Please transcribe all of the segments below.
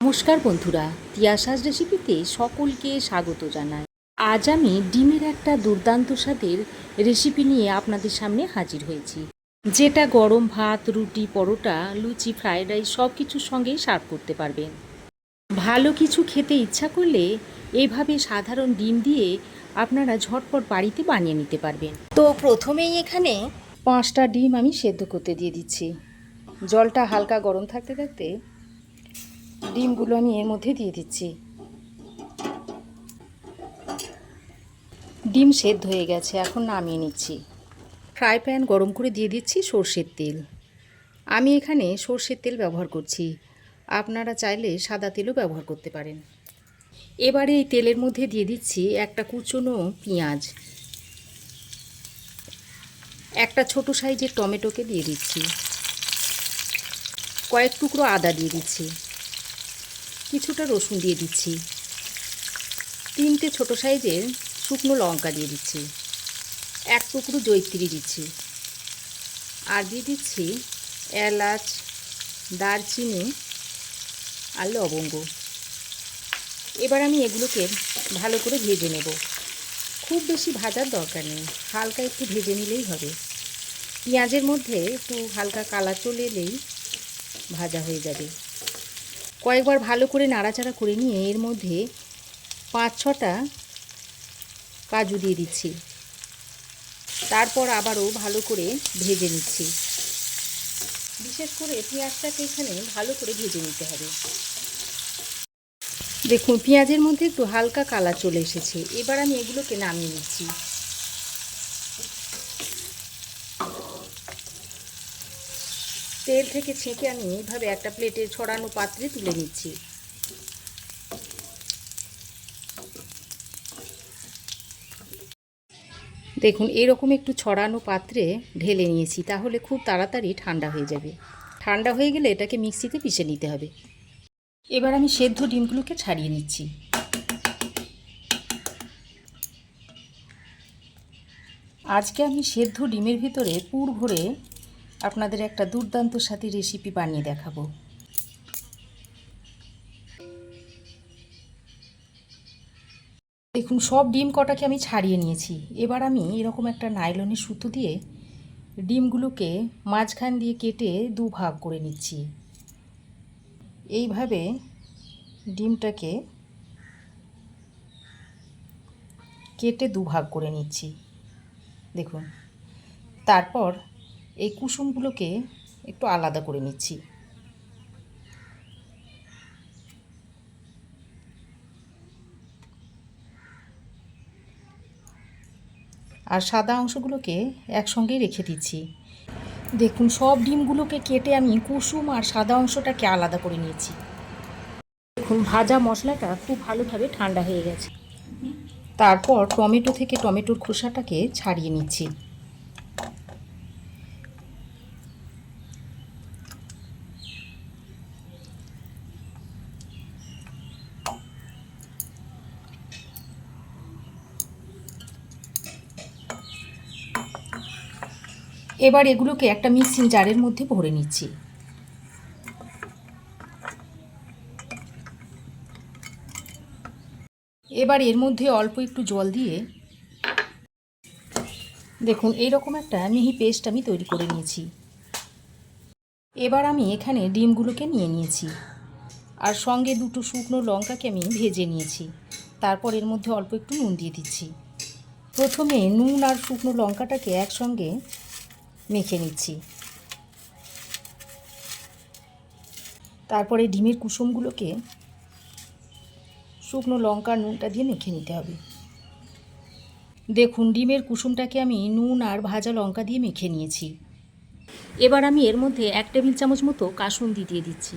নমস্কার বন্ধুরা, তিয়াসার রেসিপিতে সকলকে স্বাগত জানাই। আজ আমি ডিমের একটা দুর্দান্ত স্বাদের রেসিপি নিয়ে আপনাদের সামনে হাজির হয়েছি, যেটা গরম ভাত, রুটি, পরোটা, লুচি, ফ্রায়েড রাইস সব কিছুর সঙ্গেই সার্ভ করতে পারবেন। ভালো কিছু খেতে ইচ্ছা করলে এইভাবে সাধারণ ডিম দিয়ে আপনারা ঝটপট বাড়িতে বানিয়ে নিতে পারবেন। তো প্রথমেই এখানে 5টা ডিম আমি সেদ্ধ করতে দিয়ে দিচ্ছি। জলটা হালকা গরম থাকতে থাকতে ডিমগুলো আমি এর মধ্যে দিয়ে দিচ্ছি। ডিম সেদ্ধ হয়ে গেছে, এখন নামিয়ে নিচ্ছি। ফ্রাই প্যান গরম করে দিয়ে দিচ্ছি সর্ষের তেল। আমি এখানে সর্ষের তেল ব্যবহার করছি, আপনারা চাইলে সাদা তেলও ব্যবহার করতে পারেন। এবারে এই তেলের মধ্যে দিয়ে দিচ্ছি একটা কুচনো পেঁয়াজ, একটা ছোট সাইজের টমেটোকে দিয়ে দিচ্ছি, কয়েক টুকরো আদা দিয়ে দিচ্ছি, কিছুটা রসুন দিয়ে দিচ্ছি, 3টে ছোট সাইজের শুকনো লঙ্কা দিয়ে দিচ্ছি, এক টুকরো জয়িত্রী দিচ্ছি, আর দিয়ে দিচ্ছি এলাচ, দারচিনি আর লবঙ্গ। এবার আমি এগুলোকে ভালো করে ভেজে নেব। খুব বেশি ভাজার দরকার নেই, হালকা একটু ভেজে নিলেই হবে। পেঁয়াজের মধ্যে একটু হালকা কালার চলে এলেই ভাজা হয়ে যাবে। কয়েকবার ভালো করে নাড়াচাড়া করে নিয়ে এর মধ্যে 5-6টা কাজু দিয়ে দিচ্ছি, তারপর আবারও ভালো করে ভেজে নিচ্ছি। বিশেষ করে পেঁয়াজটাকে এখানে ভালো করে ভেজে নিতে হবে। দেখুন পেঁয়াজের মধ্যে একটু হালকা কালার চলে এসেছে, এবার আমি এগুলোকে নামিয়ে নিচ্ছি। তেল থেকে ছেঁকে আমি এইভাবে একটা প্লেটে ছড়ানো পাত্রে তুলে নিচ্ছি। দেখুন এরকম একটু ছড়ানো পাত্রে ঢেলে নিয়েছি, তাহলে খুব তাড়াতাড়ি ঠান্ডা হয়ে যাবে। ঠান্ডা হয়ে গেলে এটাকে মিক্সিতে পিষে নিতে হবে। এবার আমি সেদ্ধ ডিমগুলোকে ছাড়িয়ে নিচ্ছি। আজকে আমি সেদ্ধ ডিমের ভিতরে পুর ভরে আপনাদের একটা দুর্দান্ত স্বাদের রেসিপি বানিয়ে দেখাবো। দেখুন সব ডিম কটাকে আমি ছাড়িয়ে নিয়েছি। এবার আমি এরকম একটা নাইলনের সুতো দিয়ে ডিমগুলোকে মাঝখান দিয়ে কেটে 2 ভাগ করে নিচ্ছি। এইভাবে ডিমটাকে কেটে 2 ভাগ করে নিচ্ছি। দেখুন, তারপর এই কুসুমগুলোকে একটু আলাদা করে নিচ্ছি। আর সাদা অংশগুলোকে একসঙ্গেই রেখে দিচ্ছি। দেখুন সব ডিমগুলোকে কেটে আমি কুসুম আর সাদা অংশটাকে আলাদা করে নিয়েছি। দেখুন ভাজা মশলাটা খুব ভালোভাবে ঠান্ডা হয়ে গেছে। তারপর টমেটো থেকে টমেটোর খোসাটাকে ছাড়িয়ে নিচ্ছি। এবার এগুলোকে একটা মিক্সিং জারের মধ্যে ভরে নিচ্ছি। এবার এর মধ্যে অল্প একটু জল দিয়ে দেখুন এইরকম একটা মিহি পেস্ট আমি তৈরি করে নিয়েছি। এবার আমি এখানে ডিমগুলোকে নিয়ে নিয়েছি, আর সঙ্গে 2টো শুকনো লঙ্কাকে আমি ভেজে নিয়েছি। তারপর এর মধ্যে অল্প একটু নুন দিয়ে দিচ্ছি। প্রথমে নুন আর শুকনো লঙ্কাটাকে একসঙ্গে মেখে নিচ্ছি। তারপরে ডিমের কুসুমগুলোকে শুকনো লঙ্কা নুনটা দিয়ে মেখে নিতে হবে। দেখুন ডিমের কুসুমটাকে আমি নুন আর ভাজা লঙ্কা দিয়ে মেখে নিয়েছি। এবার আমি এর মধ্যে 1 টেবিল চামচ মতো কাসুন্দি দিয়ে দিচ্ছি।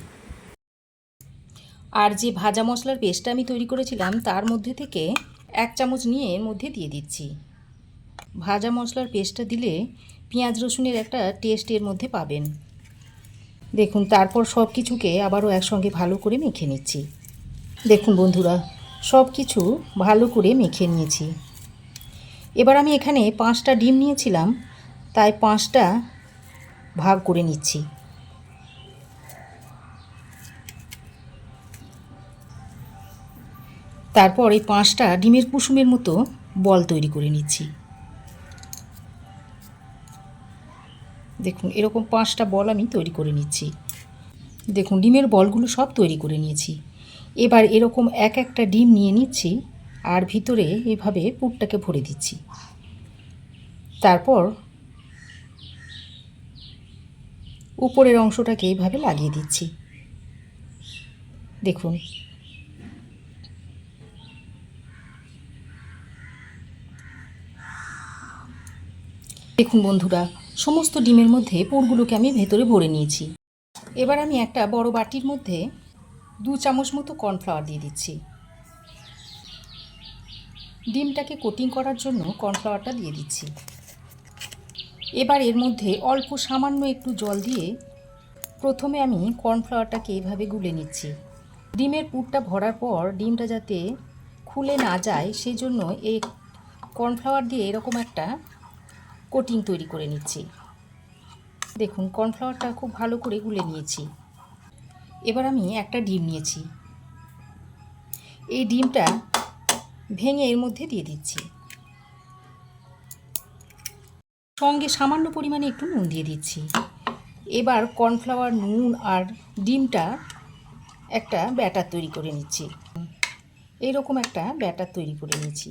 আর যে ভাজা মশলার পেস্টটা আমি তৈরি করেছিলাম তার মধ্যে থেকে 1 চামচ নিয়ে এর মধ্যে দিয়ে দিচ্ছি। ভাজা মশলার পেস্টটা দিলে পেঁয়াজ রসুনের একটা টেস্ট এর মধ্যে পাবেন। দেখুন তারপর সব কিছুকে আবারও একসঙ্গে ভালো করে মেখে নিচ্ছি। দেখুন বন্ধুরা সব কিছু ভালো করে মেখে নিয়েছি। এবার আমি এখানে 5টা ডিম নিয়েছিলাম, তাই 5টা ভাগ করে নিচ্ছি। তারপর এই 5টা ডিমের কুসুমের মতো বল তৈরি করে নিচ্ছি। দেখুন এরকম 5টা বল আমি তৈরি করে নিচ্ছি। দেখুন ডিমের বলগুলো সব তৈরি করে নিয়েছি। এবার এরকম এক একটা ডিম নিয়ে নিচ্ছি আর ভিতরে এভাবে পুরটাকে ভরে দিচ্ছি। তারপর উপরের অংশটাকে এইভাবে লাগিয়ে দিচ্ছি। দেখুন দেখুন বন্ধুরা, সমস্ত ডিমের মধ্যে পুরগুলোকে আমি ভেতরে ভরে নিয়েছি। এবার আমি একটা বড় বাটির মধ্যে 2 চামচ মতো কর্নফ্লাওয়ার দিয়ে দিচ্ছি। ডিমটাকে কোটিং করার জন্য কর্নফ্লাওয়ারটা দিয়ে দিচ্ছি। এবার এর মধ্যে অল্প সামান্য একটু জল দিয়ে প্রথমে আমি কর্নফ্লাওয়ারটাকে এইভাবে গুলে নিচ্ছি। ডিমের পুরটা ভরার পর ডিমটা যাতে খুলে না যায় সেই জন্য এই কর্নফ্লাওয়ার দিয়ে এরকম একটা কোটিং তৈরি করে নিচ্ছি। দেখুন কর্নফ্লাওয়ারটা খুব ভালো করে গুলে নিয়েছি। এবার আমি একটা ডিম নিয়েছি। এই ডিমটা ভেঙে এর মধ্যে দিয়ে দিচ্ছি। সঙ্গে সামান্য পরিমাণে একটু নুন দিয়ে দিচ্ছি। এবার কর্নফ্লাওয়ার, নুন আর ডিমটা একটা ব্যাটার তৈরি করে নিচ্ছি। এইরকম একটা ব্যাটার তৈরি করে নিয়েছি।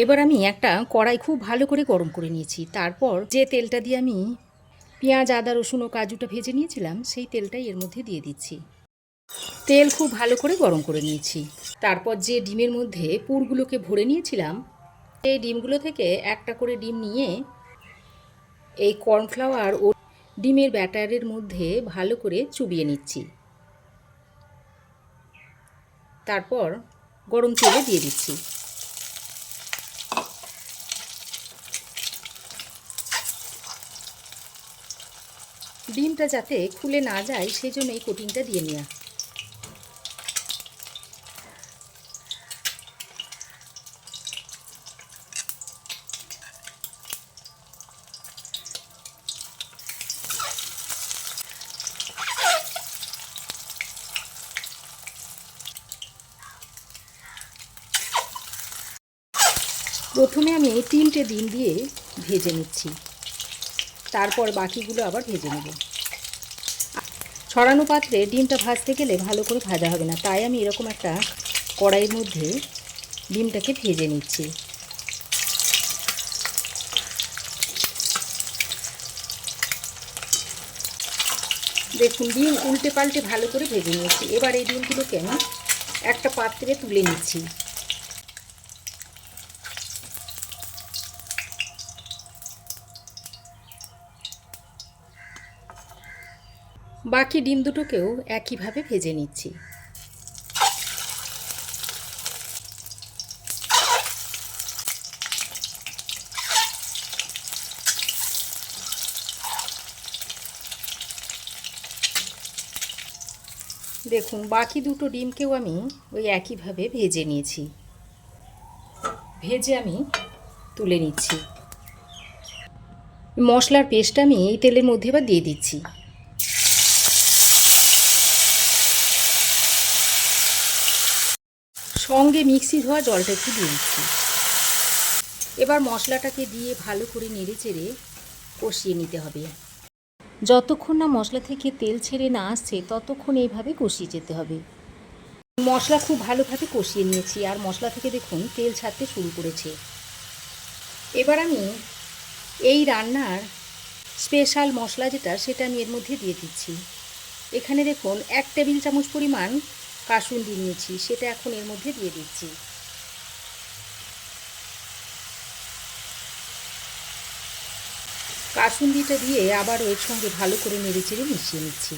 এবার আমি একটা কড়াই খুব ভালো করে গরম করে নিয়েছি। তারপর যে তেলটা দিয়ে আমি পেঁয়াজ, আদা, রসুন ও কাজুটা ভেজে নিয়েছিলাম সেই তেলটাই এর মধ্যে দিয়ে দিচ্ছি। তেল খুব ভালো করে গরম করে নিয়েছি। তারপর যে ডিমের মধ্যে পুরগুলোকে ভরে নিয়েছিলাম এই ডিমগুলো থেকে একটা করে ডিম নিয়ে এই কর্নফ্লাওয়ার ও ডিমের ব্যাটারের মধ্যে ভালো করে চুবিয়ে নিচ্ছি। তারপর গরম তেলে দিয়ে দিচ্ছি। ডিমটা যাতে খুলে না যায় সেই জন্য এই কোটিংটা দিয়ে নেওয়া। প্রথমে আমি 3টে ডিম দিয়ে ভেজে নিচ্ছি, তারপর বাকিগুলো আবার ভেজে নেব। ছড়ানো পাত্রে ডিমটা ভাজতে গেলে ভালো করে ভাজা হবে না, তাই আমি এরকম একটা কড়াইয়ের মধ্যে ডিমটাকে ভেজে নিচ্ছি। দেখুন ডিম উল্টে পাল্টে ভালো করে ভেজে নিয়েছি। এবার এই ডিমগুলোকে আমি একটা পাত্রে তুলে নিচ্ছি। বাকি ডিম দুটোকেও একইভাবে ভেজে নিচ্ছি। দেখুন বাকি দুটো ডিমকেও আমি ওই একইভাবে ভেজে নিয়েছি। ভেজে আমি তুলে নিচ্ছি। মশলার পেস্টটা আমি এই তেলের মধ্যে এবার দিয়ে দিচ্ছি। সঙ্গে মিক্সি ধোয়া জলটা একটু দিয়ে দিচ্ছি। এবার মশলাটাকে দিয়ে ভালো করে নেড়ে চেড়ে কষিয়ে নিতে হবে। যতক্ষণ না মশলা থেকে তেল ছেড়ে না আসছে ততক্ষণ এইভাবে কষিয়ে যেতে হবে। মশলা খুব ভালোভাবে কষিয়ে নিয়েছি আর মশলা থেকে দেখুন তেল ছাড়তে শুরু করেছে। এবার আমি এই রান্নার স্পেশাল মশলা যেটা সেটা আমি এর মধ্যে দিয়ে দিচ্ছি। এখানে দেখুন 1 টেবিল চামচ পরিমাণ কাসুন্দি নিয়েছি, সেটা এখন এর মধ্যে দিয়ে দিচ্ছি। কাসুন্দিটা দিয়ে আবার এর সঙ্গে ভালো করে নেড়েচেড়ে মিশিয়ে নিচ্ছি।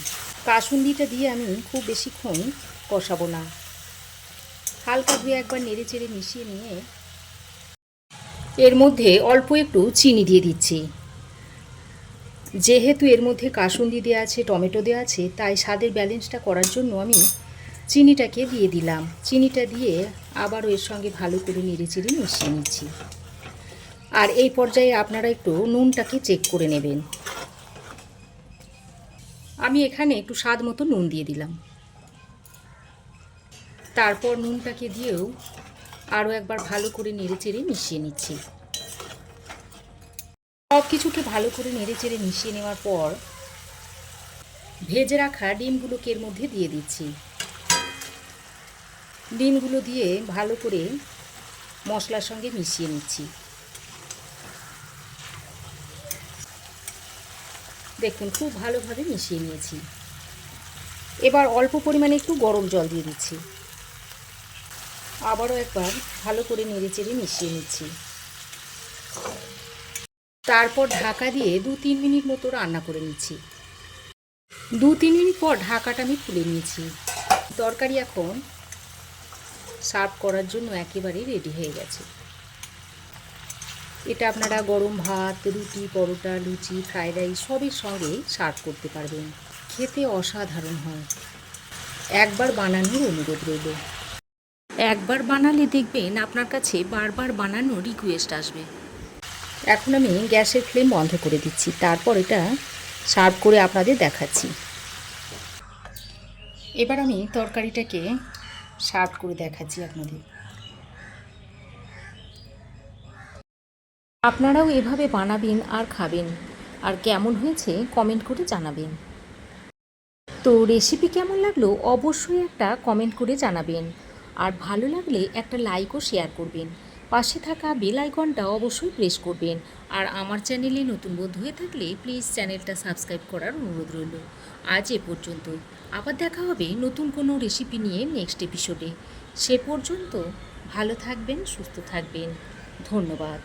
কাসুন্দিটা দিয়ে আমি খুব বেশিক্ষণ কষাবো না, হালকা ধুয়ে একবার নেড়েচেড়ে মিশিয়ে নিয়ে এর মধ্যে অল্প একটু চিনি দিয়ে দিচ্ছি। যেহেতু এর মধ্যে কাসুন্দি দেওয়া আছে, টমেটো দেওয়া আছে, তাই স্বাদের ব্যালেন্সটা করার জন্য আমি চিনিটাকে দিয়ে দিলাম। চিনিটা দিয়ে আবারও এর সঙ্গে ভালো করে নেড়েচেড়ে মিশিয়ে নিচ্ছি। আর এই পর্যায়ে আপনারা একটু নুনটাকে চেক করে নেবেন। আমি এখানে একটু স্বাদ মতো নুন দিয়ে দিলাম। তারপর নুনটাকে দিয়েও আরও একবার ভালো করে নেড়েচেড়ে মিশিয়ে নিচ্ছি। সব কিছুকে ভালো করে নেড়েচেড়ে মিশিয়ে নেওয়ার পর ভেজে রাখা ডিমগুলোকে এর মধ্যে দিয়ে দিচ্ছি। ডিমগুলো দিয়ে ভালো করে মশলার সঙ্গে মিশিয়ে নিচ্ছি। দেখুন খুব ভালোভাবে মিশিয়ে নিয়েছি। এবার অল্প পরিমাণে একটু গরম জল দিয়ে দিচ্ছি। আবারও একবার ভালো করে নেড়েচেড়ে মিশিয়ে নিচ্ছি। তারপর ঢাকা দিয়ে 2-3 মিনিট মতো রান্না করে নিচ্ছি। 2-3 মিনিট পর ঢাকাটা আমি খুলে নিয়েছি। তরকারি এখন সার্ভ করার জন্য একেবারেই রেডি হয়ে গেছে। এটা আপনারা গরম ভাত, রুটি, পরোটা, লুচি, ফ্রাইড রাইস সবের সঙ্গে সার্ভ করতে পারবেন। খেতে অসাধারণ হয়। একবার বানানোর অনুরোধ রইল। একবার বানালে দেখবেন আপনার কাছে বারবার বানানোর রিকোয়েস্ট আসবে। এখন আমি গ্যাসের ফ্লেম বন্ধ করে দিচ্ছি। তারপর এটা সার্ভ করে আপনাদের দেখাচ্ছি। এবার আমি তরকারিটাকে সার্ভ করে দেখাচ্ছি আপনাদের। আপনারাও এভাবে বানাবেন আর খাবেন, আর কেমন হয়েছে কমেন্ট করে জানাবেন। তো রেসিপি কেমন লাগলো অবশ্যই একটা কমেন্ট করে জানাবেন, আর ভালো লাগলে একটা লাইক ও শেয়ার করবেন। পাশে থাকা বেল আইকনটা অবশ্যই প্রেস করবেন। আর আমার চ্যানেলে নতুন বন্ধু হয়ে থাকলে প্লিজ চ্যানেলটা সাবস্ক্রাইব করার অনুরোধ রইল। আজ এ পর্যন্তই। আবার দেখা হবে নতুন কোনো রেসিপি নিয়ে নেক্সট এপিসোডে। সে পর্যন্ত ভালো থাকবেন, সুস্থ থাকবেন। ধন্যবাদ।